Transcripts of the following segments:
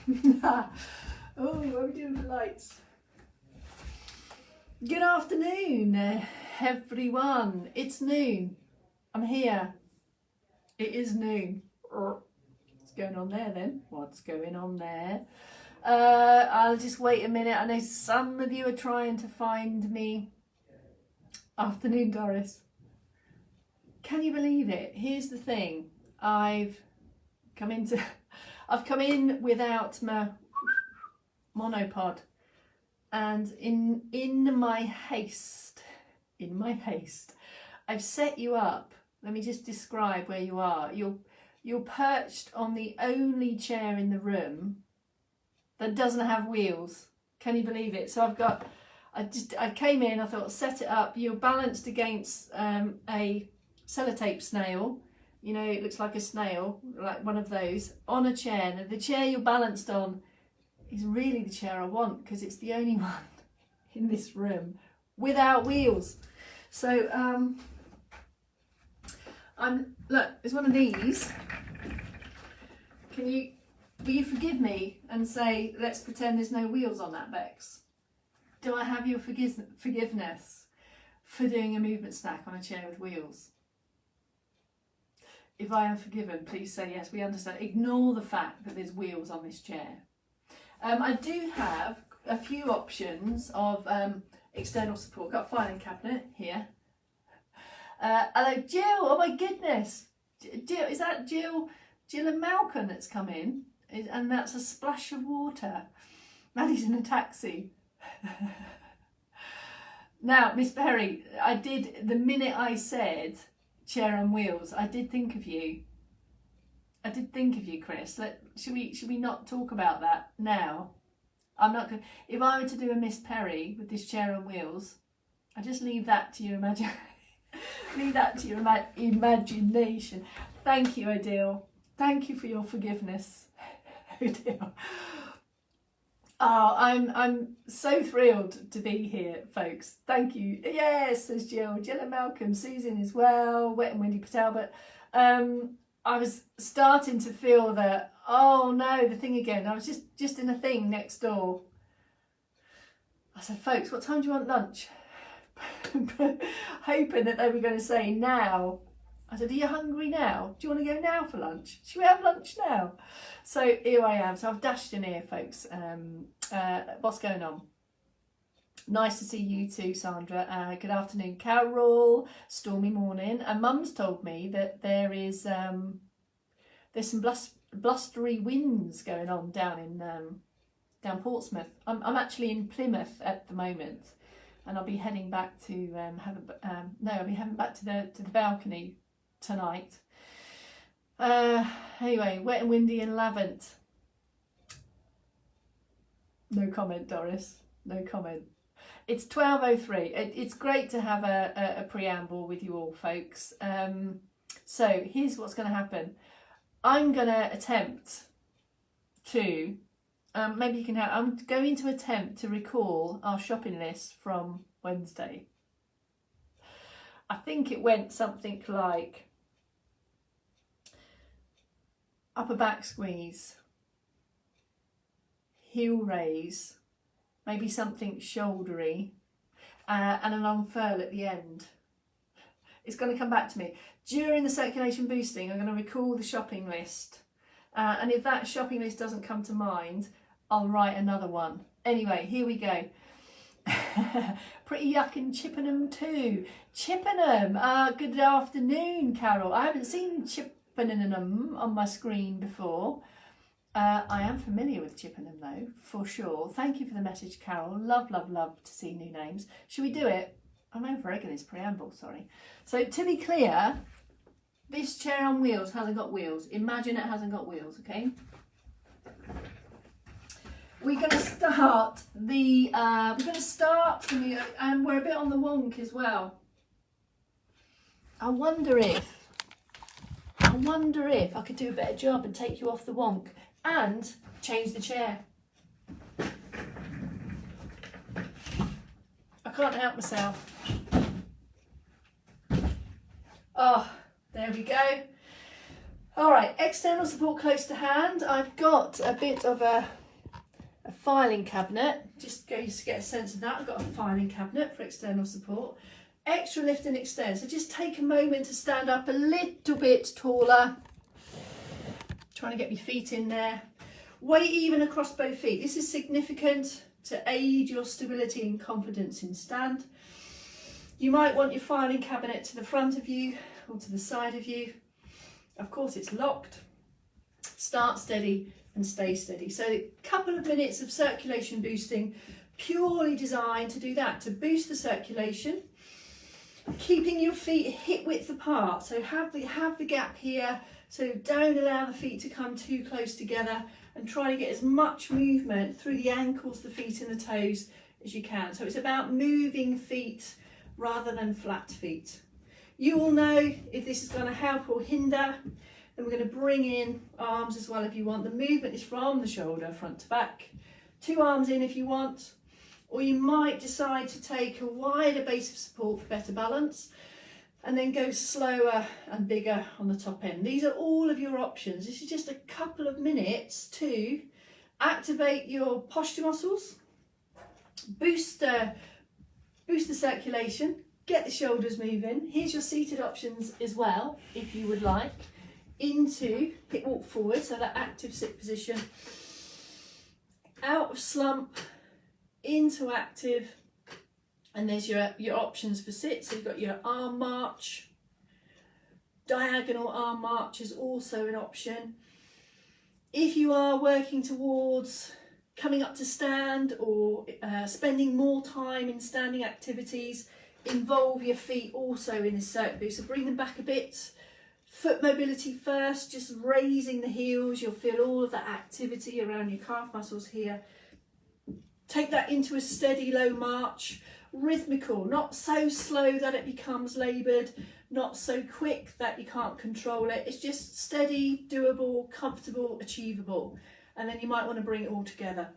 Oh, what are we doing for lights? Good afternoon, everyone. It's noon. I'm here. It is noon. What's going on there then? What's going on there? I'll just wait a minute. I know some of you are trying to find me. Afternoon, Doris. Can you believe it? Here's the thing. I've come in without my monopod, and in my haste, I've set you up. Let me just describe where you are. You're perched on the only chair in the room that doesn't have wheels. Can you believe it? So I came in, I thought, set it up. You're balanced against a sellotape snail. You know, it looks like a snail, like one of those, on a chair. Now, the chair you're balanced on is really the chair I want, because it's the only one in this room without wheels. So look, there's one of these. Will you forgive me and say, let's pretend there's no wheels on that, Bex? Do I have your forgiveness for doing a movement snack on a chair with wheels? If I am forgiven, please say yes. We understand. Ignore the fact that there's wheels on this chair. I do have a few options of external support. Got a filing cabinet here. Hello, Jill. Oh my goodness. Jill, is that Jill and Malcolm that's come in? And that's a splash of water. Maddie's in a taxi. Now, Miss Perry, the minute I said chair on wheels, I did think of you. I did think of you, Chris. Should we not talk about that now? I'm not going. If I were to do a Miss Perry with this chair on wheels, I just leave that to your imagination. Leave that to your imagination. Thank you, Odile. Thank you for your forgiveness, Odile. Oh, I'm so thrilled to be here, folks. Thank you. Yes, says Jill. Jill and Malcolm, Susan as well. Wet and Windy Patel. But I was starting to feel that, oh no, the thing again. I was just in a thing next door. I said, folks, what time do you want lunch? Hoping that they were going to say now. I said, are you hungry now? Do you want to go now for lunch? Should we have lunch now? So here I am. So I've dashed in here, folks. What's going on? Nice to see you too, Sandra. Good afternoon, Carol. Stormy morning. And Mum's told me that there's some blustery winds going on down in down Portsmouth. I'm actually in Plymouth at the moment, and I'll be heading back to I'll be heading back to the balcony tonight. Anyway, wet and windy in Lavant. No comment, Doris. No comment. It's 12:03. It's great to have a preamble with you all, folks. So here's what's going to happen. I'm going to attempt to, maybe you can help. I'm going to attempt to recall our shopping list from Wednesday. I think it went something like upper back squeeze, heel raise, maybe something shouldery, and an unfurl at the end. It's going to come back to me. During the circulation boosting, I'm going to recall the shopping list. And if that shopping list doesn't come to mind, I'll write another one. Anyway, here we go. Pretty yuck in Chippenham too. Chippenham, good afternoon, Carol. I haven't seen Chippenham on my screen before. I am familiar with Chippenham though, for sure. Thank you for the message, Carol. Love, love, love to see new names. Should we do it? I'm over-egging this preamble, sorry. So to be clear, this chair on wheels hasn't got wheels. Imagine it hasn't got wheels, okay? We're going to start and we're a bit on the wonk as well. I wonder if I could do a better job and take you off the wonk and change the chair. I can't help myself. Oh, there we go. All right, external support close to hand. I've got a bit of a filing cabinet, just to get a sense of that. I've got a filing cabinet for external support. Extra lift and extend. So just take a moment to stand up a little bit taller. Trying to get my feet in there. Weight even across both feet. This is significant to aid your stability and confidence in stand. You might want your filing cabinet to the front of you or to the side of you. Of course, it's locked. Start steady and stay steady. So a couple of minutes of circulation boosting, purely designed to do that, to boost the circulation, keeping your feet hip width apart. So have the gap here, so don't allow the feet to come too close together, and try to get as much movement through the ankles, the feet and the toes as you can. So it's about moving feet rather than flat feet. You will know if this is going to help or hinder. Then we're going to bring in arms as well if you want. The movement is from the shoulder, front to back. 2 arms in if you want. Or you might decide to take a wider base of support for better balance and then go slower and bigger on the top end. These are all of your options. This is just a couple of minutes to activate your posture muscles, boost the circulation, get the shoulders moving. Here's your seated options as well, if you would like. Into hip walk forward, so that active sit position, out of slump, into active, and there's your options for sit. So you've got your arm march, diagonal arm march is also an option. If you are working towards coming up to stand or spending more time in standing activities, involve your feet also in this circuit boost. So bring them back a bit. Foot mobility first, just raising the heels. You'll feel all of that activity around your calf muscles here. Take that into a steady low march, rhythmical, not so slow that it becomes laboured, not so quick that you can't control it. It's just steady, doable, comfortable, achievable. And then you might want to bring it all together.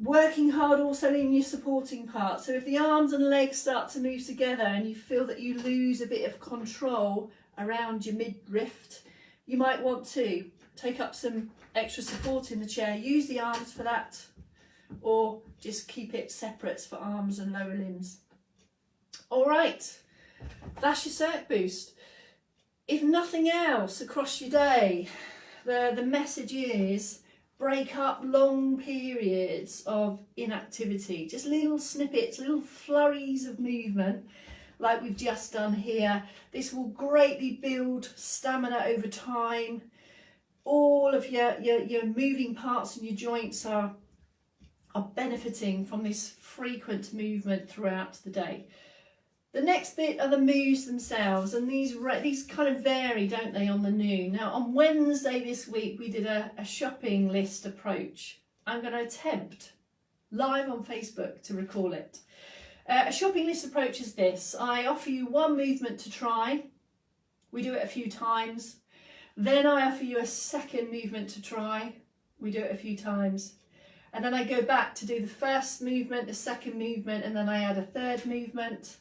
Working hard also in your supporting part. So if the arms and legs start to move together and you feel that you lose a bit of control around your midriff, you might want to take up some extra support in the chair. Use the arms for that, or just keep it separate for arms and lower limbs. All right, that's your circ boost. If nothing else across your day, the message is break up long periods of inactivity, just little snippets, little flurries of movement like we've just done here. This will greatly build stamina over time. All of your moving parts and your joints are benefiting from this frequent movement throughout the day. The next bit are the moves themselves, and these kind of vary, don't they, on the noon. Now on Wednesday this week we did a shopping list approach. I'm going to attempt live on Facebook to recall it. A shopping list approach is this. I offer you one movement to try. We do it a few times. Then I offer you a second movement to try. We do it a few times. And then I go back to do the first movement, the second movement, and then I add a third movement,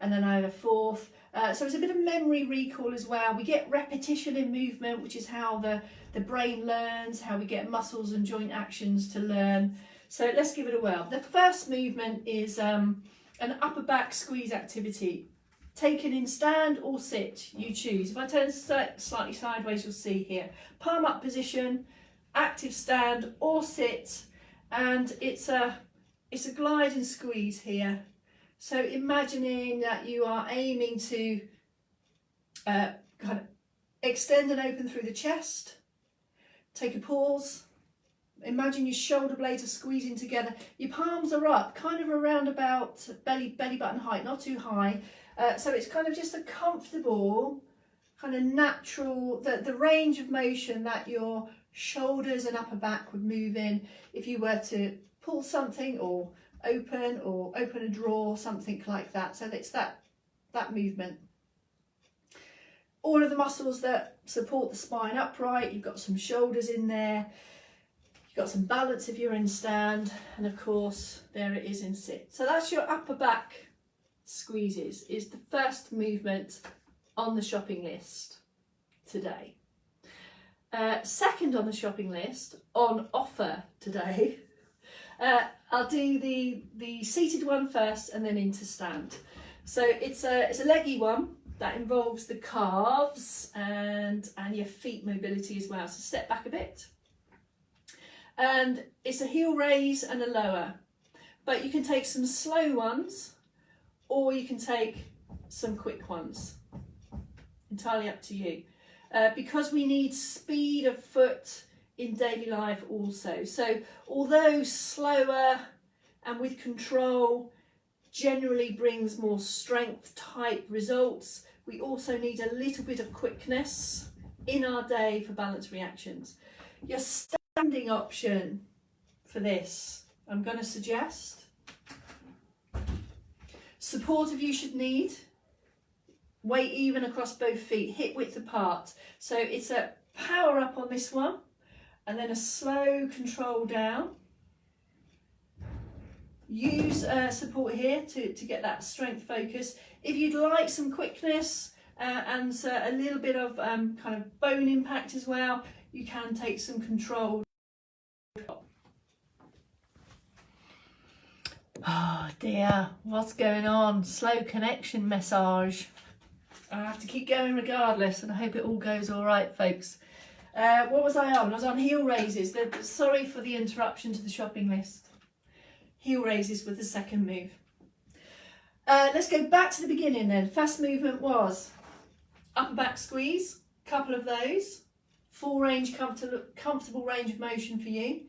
and then I add a fourth. So it's a bit of memory recall as well. We get repetition in movement, which is how the brain learns, how we get muscles and joint actions to learn. So let's give it a whirl. The first movement is an upper back squeeze activity, taken in stand or sit, you choose. If I turn slightly sideways, you'll see here, palm up position, active stand or sit, and it's a glide and squeeze here. So imagining that you are aiming to kind of extend and open through the chest, take a pause. Imagine your shoulder blades are squeezing together. Your palms are up, kind of around about belly button height, not too high. So it's kind of just a comfortable, kind of natural, the range of motion that your shoulders and upper back would move in if you were to pull something or open a drawer, something like that. So it's that movement. All of the muscles that support the spine upright, you've got some shoulders in there. You've got some balance if you're in stand, and of course there it is in sit. So that's your upper back squeezes, is the first movement on the shopping list today. Second on the shopping list, on offer today, I'll do the seated one first and then into stand. So it's a leggy one that involves the calves and your feet mobility as well. So step back a bit. And it's a heel raise and a lower. But you can take some slow ones or you can take some quick ones. Entirely up to you. Because we need speed of foot in daily life also. So although slower and with control generally brings more strength type results, we also need a little bit of quickness in our day for balance reactions. Your standing option for this, I'm going to suggest, support if you should need, weight even across both feet, hip width apart. So it's a power up on this one and then a slow control down. Use support here to get that strength focus. If you'd like some quickness and a little bit of kind of bone impact as well, you can take some control. Oh dear, what's going on? Slow connection massage. I have to keep going regardless, and I hope it all goes all right, folks. What was I on? I was on heel raises. Sorry for the interruption to the shopping list. Heel raises with the second move. Let's go back to the beginning then. First movement was upper back squeeze, couple of those. Full range, comfortable range of motion for you.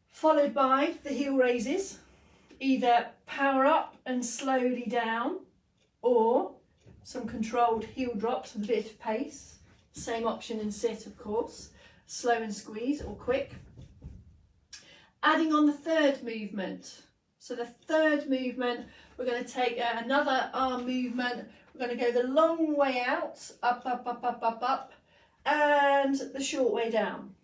Followed by the heel raises, either power up and slowly down, or some controlled heel drops with a bit of pace. Same option in sit, of course. Slow and squeeze or quick. Adding on the third movement. So the third movement, we're going to take another arm movement. We're going to go the long way out, up, up, up, up, up, up, and the short way down.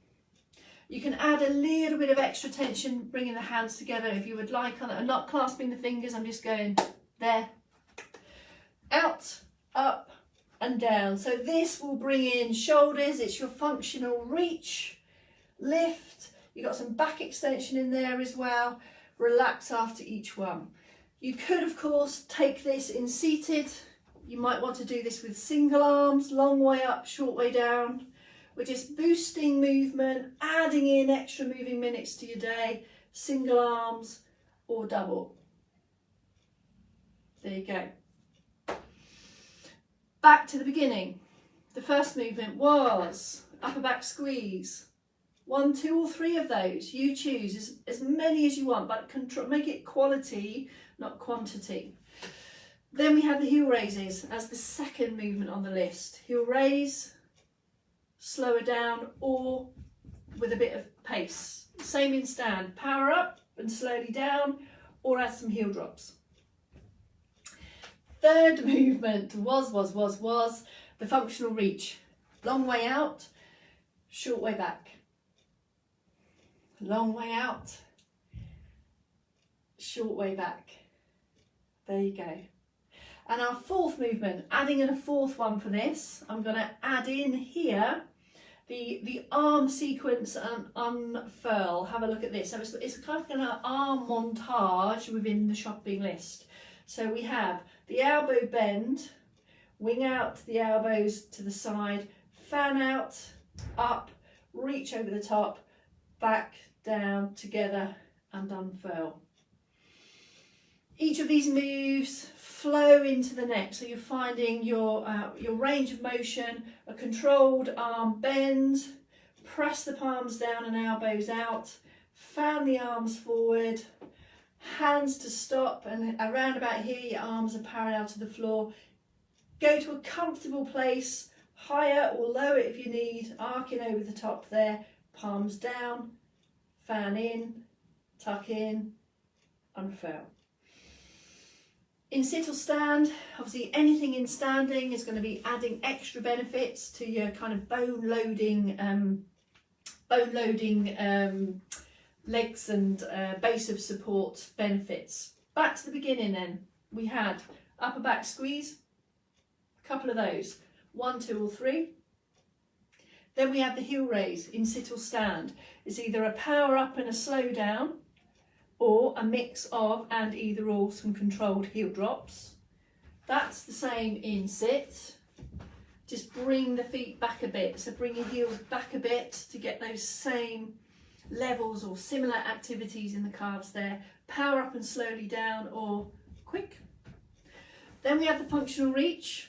You can add a little bit of extra tension, bringing the hands together if you would like. I'm not clasping the fingers, I'm just going there, out, up and down. So this will bring in shoulders, it's your functional reach, lift. You've got some back extension in there as well. Relax after each one. You could, of course, take this in seated. You might want to do this with single arms, long way up, short way down. We're just boosting movement, adding in extra moving minutes to your day, single arms or double. There you go. Back to the beginning. The first movement was upper back squeeze. 1, 2 or 3 of those, you choose as many as you want, but make it quality, not quantity. Then we have the heel raises as the second movement on the list. Heel raise, slower down or with a bit of pace. Same in stand, power up and slowly down or add some heel drops. Third movement was the functional reach. Long way out, short way back. Long way out, short way back. There you go. And our fourth movement, adding in a fourth one for this, I'm going to add in here the arm sequence and unfurl. Have a look at this. So it's kind of an arm montage within the shopping list. So we have the elbow bend, wing out the elbows to the side, fan out, up, reach over the top, back, down, together and unfurl. Each of these moves flow into the next, so you're finding your range of motion, a controlled arm bend, press the palms down and elbows out, fan the arms forward, hands to stop, and around about here your arms are parallel to the floor. Go to a comfortable place, higher or lower if you need, arcing over the top there, palms down, fan in, tuck in, unfurl. In sit or stand, obviously anything in standing is going to be adding extra benefits to your kind of bone loading legs and base of support benefits. Back to the beginning then, we had upper back squeeze, a couple of those, 1, 2 or 3. Then we have the heel raise in sit or stand. It's either a power up and a slow down, or a mix of and either or some controlled heel drops. That's the same in sit. Just bring the feet back a bit. So bring your heels back a bit to get those same levels or similar activities in the calves there. Power up and slowly down, or quick. Then we have the functional reach.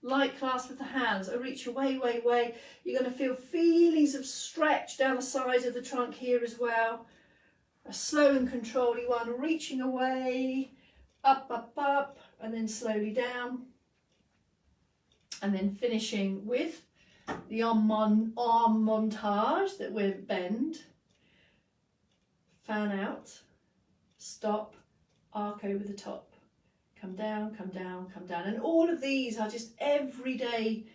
Light clasp with the hands. I reach away, way, way. You're going to feel feelings of stretch down the sides of the trunk here as well. A slow and controlled one, reaching away, up, up, up, and then slowly down. And then finishing with the arm montage that we're bend, fan out, stop, arc over the top, come down, come down, come down. And all of these are just everyday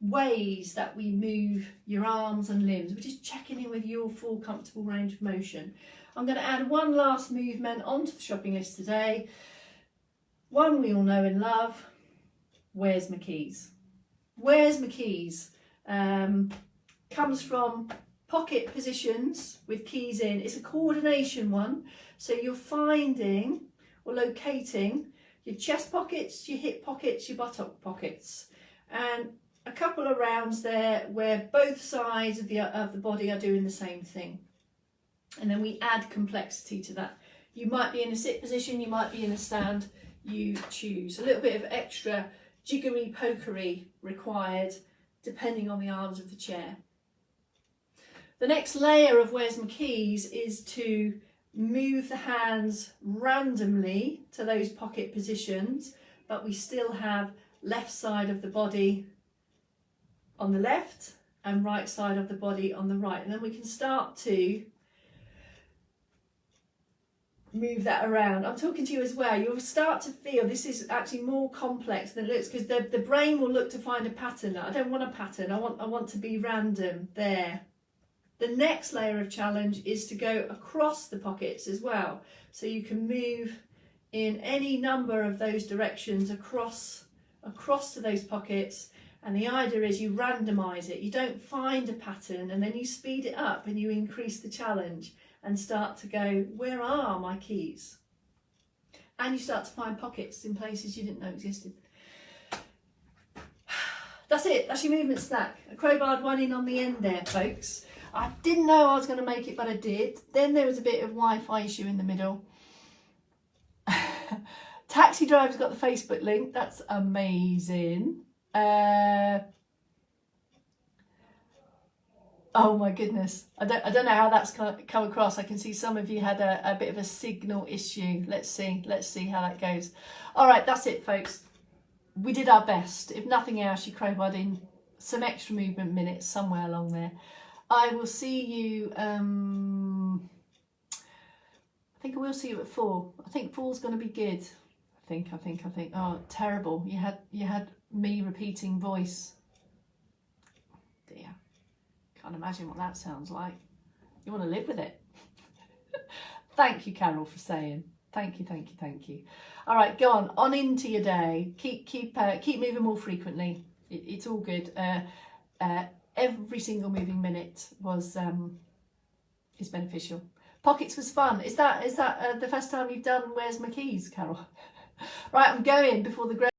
ways that we move your arms and limbs. We're just checking in with your full comfortable range of motion. I'm going to add one last movement onto the shopping list today. One we all know and love. Where's my keys? Where's my keys? Comes from pocket positions with keys in. It's a coordination one. So you're finding or locating your chest pockets, your hip pockets, your buttock pockets. And a couple of rounds there where both sides of the body are doing the same thing. And then we add complexity to that. You might be in a sit position, you might be in a stand, you choose. A little bit of extra jiggery pokery required depending on the arms of the chair. The next layer of Where's My Keys is to move the hands randomly to those pocket positions, but we still have left side of the body on the left and right side of the body on the right. And then we can start to move that around. I'm talking to you as well. You'll start to feel this is actually more complex than it looks, because the brain will look to find a pattern. I don't want a pattern. I want to be random there. The next layer of challenge is to go across the pockets as well. So you can move in any number of those directions across to those pockets. And the idea is you randomize it. You don't find a pattern and then you speed it up and you increase the challenge and start to go, where are my keys? And you start to find pockets in places you didn't know existed. That's it. That's your movement stack. A crowbarred one in on the end there, folks. I didn't know I was going to make it, but I did. Then there was a bit of Wi-Fi issue in the middle. Taxi driver's got the Facebook link. That's amazing. Oh my goodness. I don't know how that's come across. I can see some of you had a bit of a signal issue. Let's see how that goes. All right, that's it, folks. We did our best. If nothing else, you crowbarred in some extra movement minutes somewhere along there. I will see you, I think I will see you at 4. I think 4's going to be good. I think. Oh, terrible. You had me repeating voice. Dear. Can't imagine what that sounds like. You want to live with it. Thank you, Carol, for saying. Thank you. All right, go on into your day. Keep moving more frequently. It's all good. Every single moving minute is beneficial. Pockets was fun. Is that the first time you've done Where's My Keys, Carol? Right, I'm going before the